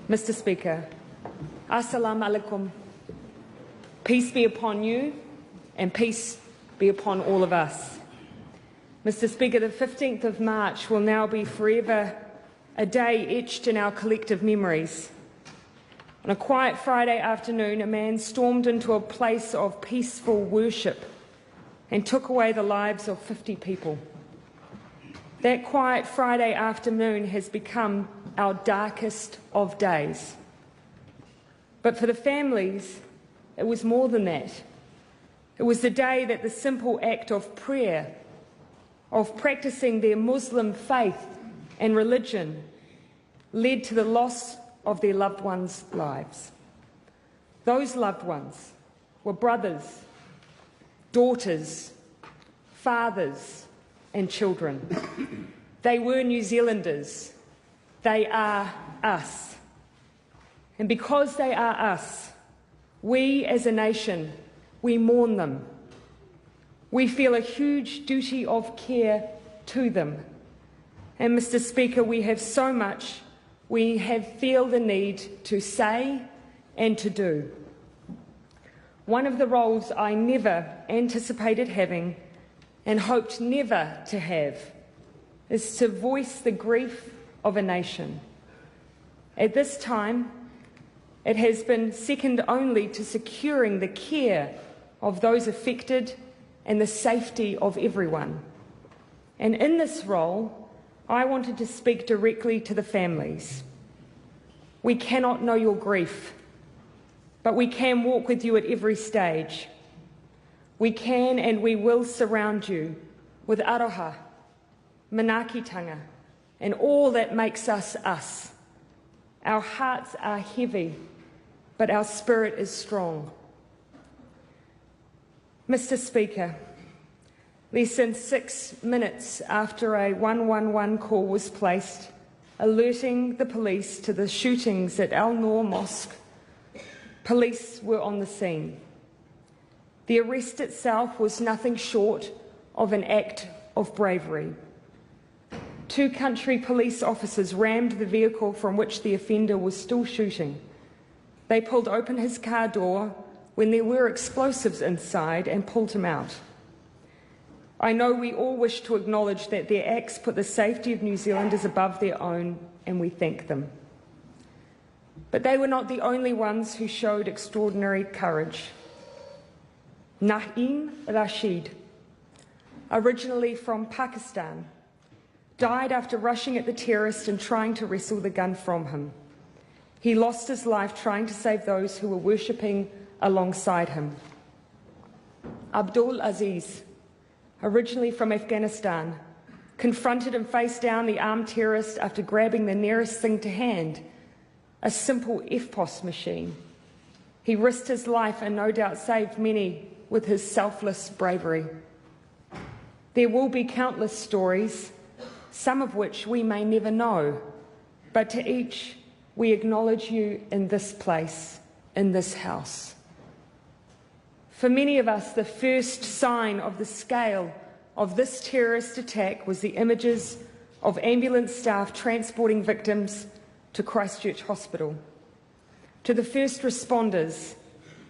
Mr. Speaker, Assalamu alaikum. Peace be upon you and peace be upon all of us. Mr. Speaker, the 15th of March will now be forever a day etched in our collective memories. On a quiet Friday afternoon, a man stormed into a place of peaceful worship and took away the lives of 50 people. That quiet Friday afternoon has become our darkest of days. But for the families, it was more than that. It was the day that the simple act of prayer, of practicing their Muslim faith and religion, led to the loss of their loved ones' lives. Those loved ones were brothers, daughters, fathers, and children. They were New Zealanders. They are us. And because they are us, we as a nation, we mourn them. We feel a huge duty of care to them. And Mr. Speaker, we have so much we feel the need to say and to do. One of the roles I never anticipated having and hoped never to have is to voice the grief of a nation. At this time, it has been second only to securing the care of those affected and the safety of everyone. And in this role, I wanted to speak directly to the families. We cannot know your grief, but we can walk with you at every stage. We can and we will surround you with aroha, manaakitanga, and all that makes us us. Our hearts are heavy, but our spirit is strong. Mr. Speaker, less than 6 minutes after a 111 call was placed, alerting the police to the shootings at Al Noor Mosque, police were on the scene. The arrest itself was nothing short of an act of bravery. 2 country police officers rammed the vehicle from which the offender was still shooting. They pulled open his car door when there were explosives inside and pulled him out. I know we all wish to acknowledge that their acts put the safety of New Zealanders above their own, and we thank them. But they were not the only ones who showed extraordinary courage. Naeem Rashid, originally from Pakistan, died after rushing at the terrorist and trying to wrestle the gun from him. He lost his life trying to save those who were worshipping alongside him. Abdul Aziz, originally from Afghanistan, confronted and faced down the armed terrorist after grabbing the nearest thing to hand, a simple FPOS machine. He risked his life and no doubt saved many with his selfless bravery. There will be countless stories, some of which we may never know, but to each we acknowledge you in this place, in this house. For many of us, the first sign of the scale of this terrorist attack was the images of ambulance staff transporting victims to Christchurch Hospital. To the first responders,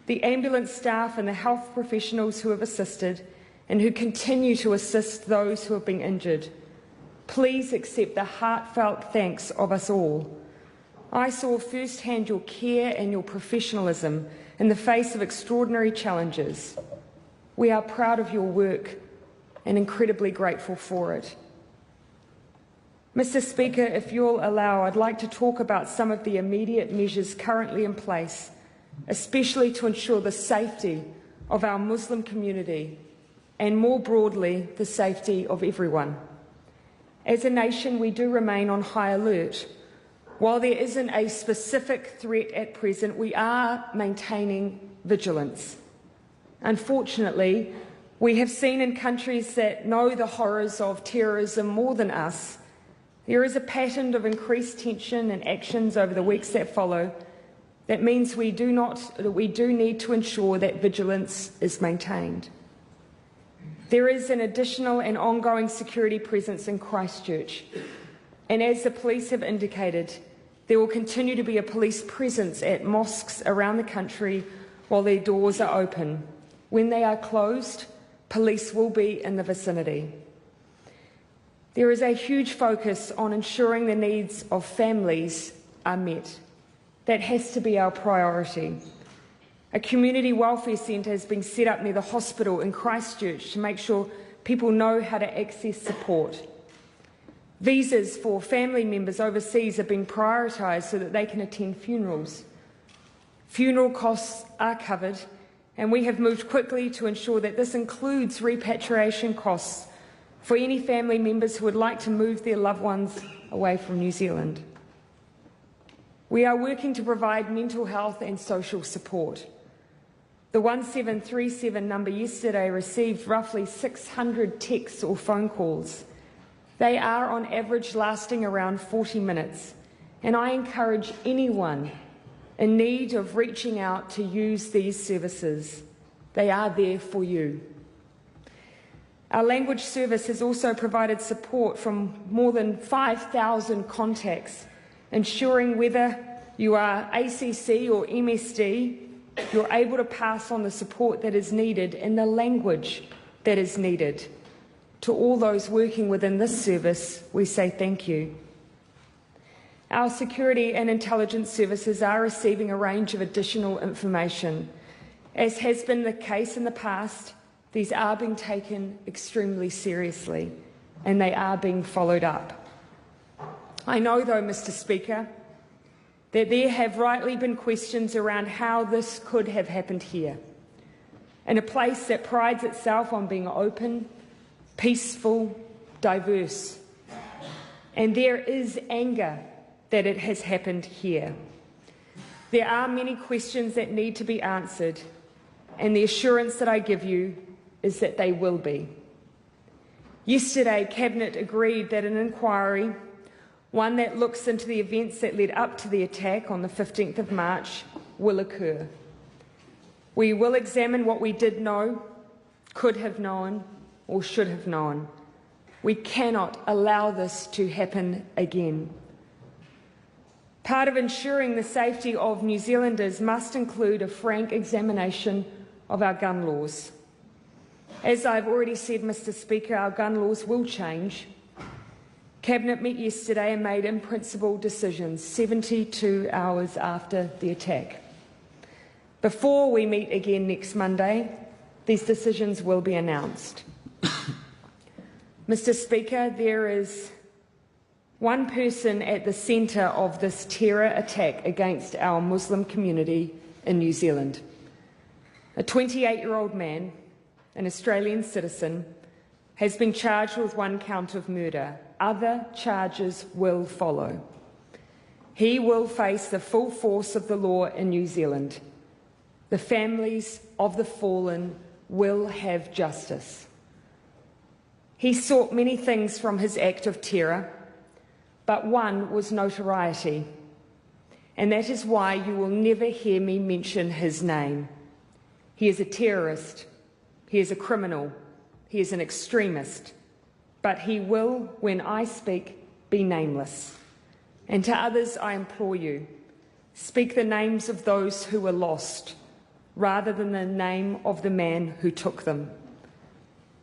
the ambulance staff and the health professionals who have assisted and who continue to assist those who have been injured, please accept the heartfelt thanks of us all. I saw firsthand your care and your professionalism in the face of extraordinary challenges. We are proud of your work and incredibly grateful for it. Mr. Speaker, if you'll allow, I'd like to talk about some of the immediate measures currently in place, especially to ensure the safety of our Muslim community and more broadly, the safety of everyone. As a nation, we do remain on high alert. While there isn't a specific threat at present, we are maintaining vigilance. Unfortunately, we have seen in countries that know the horrors of terrorism more than us, there is a pattern of increased tension and actions over the weeks that follow. That means we do need to ensure that vigilance is maintained. There is an additional and ongoing security presence in Christchurch, and as the police have indicated, There will continue to be a police presence at mosques around the country while their doors are open. When they are closed, police will be in the vicinity. There is a huge focus on ensuring the needs of families are met. That has to be our priority. A community welfare centre has been set up near the hospital in Christchurch to make sure people know how to access support. Visas for family members overseas are being prioritised so that they can attend funerals. Funeral costs are covered, and we have moved quickly to ensure that this includes repatriation costs for any family members who would like to move their loved ones away from New Zealand. We are working to provide mental health and social support. The 1737 number yesterday received roughly 600 texts or phone calls. They are on average lasting around 40 minutes, and I encourage anyone in need of reaching out to use these services. They are there for you. Our language service has also provided support from more than 5,000 contacts, ensuring whether you are ACC or MSD, you're able to pass on the support that is needed in the language that is needed. To all those working within this service, we say thank you. Our security and intelligence services are receiving a range of additional information. As has been the case in the past, these are being taken extremely seriously, and they are being followed up. I know, though, Mr. Speaker, that there have rightly been questions around how this could have happened here, in a place that prides itself on being open, peaceful, diverse. And there is anger that it has happened here. There are many questions that need to be answered, and the assurance that I give you is that they will be. Yesterday, Cabinet agreed that an inquiry, one that looks into the events that led up to the attack on the 15th of March, will occur. We will examine what we did know, could have known, or should have known. We cannot allow this to happen again. Part of ensuring the safety of New Zealanders must include a frank examination of our gun laws. As I've already said, Mr. Speaker, our gun laws will change. Cabinet met yesterday and made in-principle decisions 72 hours after the attack. Before we meet again next Monday, these decisions will be announced. Mr. Speaker, there is one person at the centre of this terror attack against our Muslim community in New Zealand. A 28-year-old man, an Australian citizen, has been charged with one count of murder. Other charges will follow. He will face the full force of the law in New Zealand. The families of the fallen will have justice. He sought many things from his act of terror, but one was notoriety, and that is why you will never hear me mention his name. He is a terrorist, he is a criminal, he is an extremist, but he will, when I speak, be nameless. And to others I implore you, speak the names of those who were lost, rather than the name of the man who took them.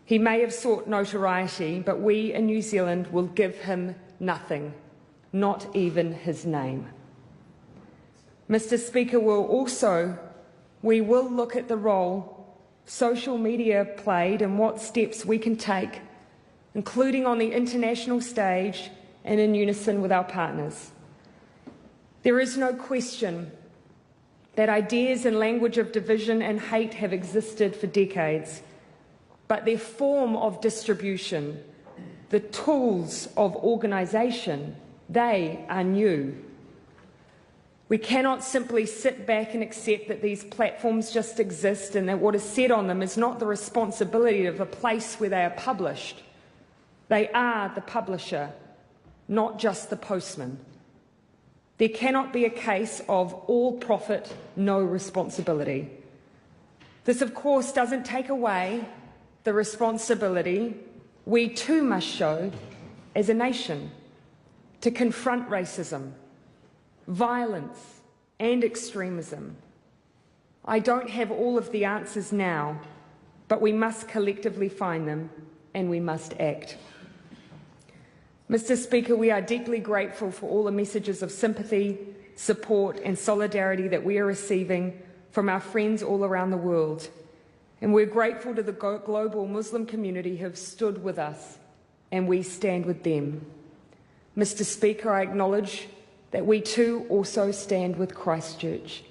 He may have sought notoriety, but we in New Zealand will give him nothing, not even his name. Mr. Speaker, we will look at the role social media played and what steps we can take, including on the international stage and in unison with our partners. There is no question that ideas and language of division and hate have existed for decades, but their form of distribution, the tools of organisation, they are new. We cannot simply sit back and accept that these platforms just exist and that what is said on them is not the responsibility of the place where they are published. They are the publisher, not just the postman. There cannot be a case of all profit, no responsibility. This, of course, doesn't take away the responsibility we too must show as a nation to confront racism, violence, and extremism. I don't have all of the answers now, but we must collectively find them and we must act. Mr. Speaker, we are deeply grateful for all the messages of sympathy, support and solidarity that we are receiving from our friends all around the world. And we're grateful to the global Muslim community who have stood with us, and we stand with them. Mr. Speaker, I acknowledge that we too also stand with Christchurch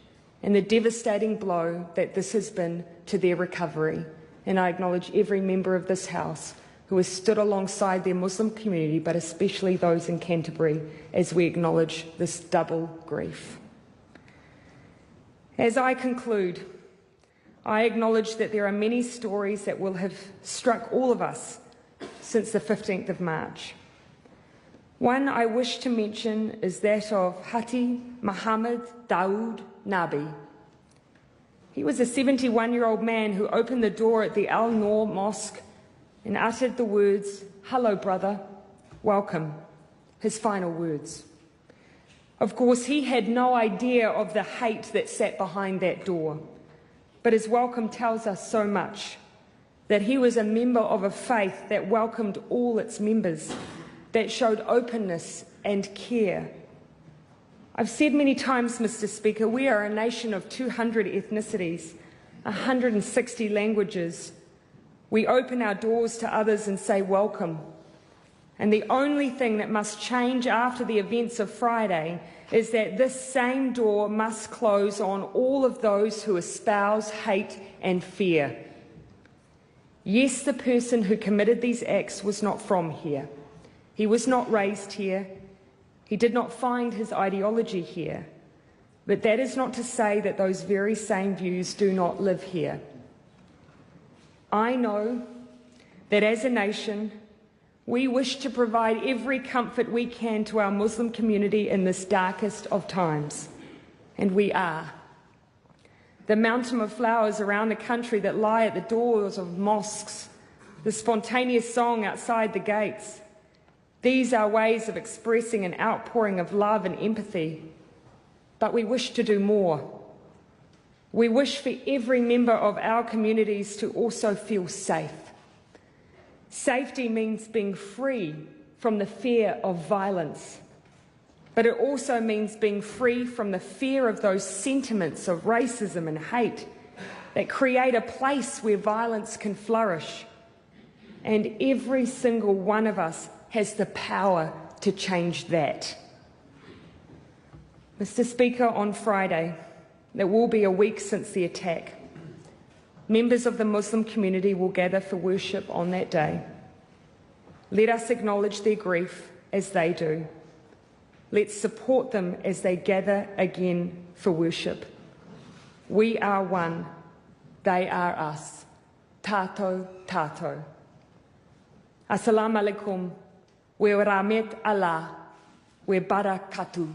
and the devastating blow that this has been to their recovery. And I acknowledge every member of this House who has stood alongside their Muslim community, but especially those in Canterbury, as we acknowledge this double grief. As I conclude, I acknowledge that there are many stories that will have struck all of us since the 15th of March. One I wish to mention is that of Hati Muhammad Dawood Nabi. He was a 71-year-old man who opened the door at the Al-Noor Mosque and uttered the words, "Hello, brother, welcome," his final words. Of course, he had no idea of the hate that sat behind that door, but his welcome tells us so much, that he was a member of a faith that welcomed all its members, that showed openness and care. I've said many times, Mr. Speaker, we are a nation of 200 ethnicities, 160 languages. We open our doors to others and say welcome. And the only thing that must change after the events of Friday is that this same door must close on all of those who espouse hate and fear. Yes, the person who committed these acts was not from here. He was not raised here. He did not find his ideology here. But that is not to say that those very same views do not live here. I know that as a nation, we wish to provide every comfort we can to our Muslim community in this darkest of times, and we are. The mountain of flowers around the country that lie at the doors of mosques, the spontaneous song outside the gates, these are ways of expressing an outpouring of love and empathy. But we wish to do more. We wish for every member of our communities to also feel safe. Safety means being free from the fear of violence, but it also means being free from the fear of those sentiments of racism and hate that create a place where violence can flourish. And every single one of us has the power to change that. Mr. Speaker, on Friday, it will be a week since the attack. Members of the Muslim community will gather for worship on that day. Let us acknowledge their grief as they do. Let's support them as they gather again for worship. We are one. They are us. Tātou, tātou. Assalamu alaikum. We rahmet Allah. We barakatuh.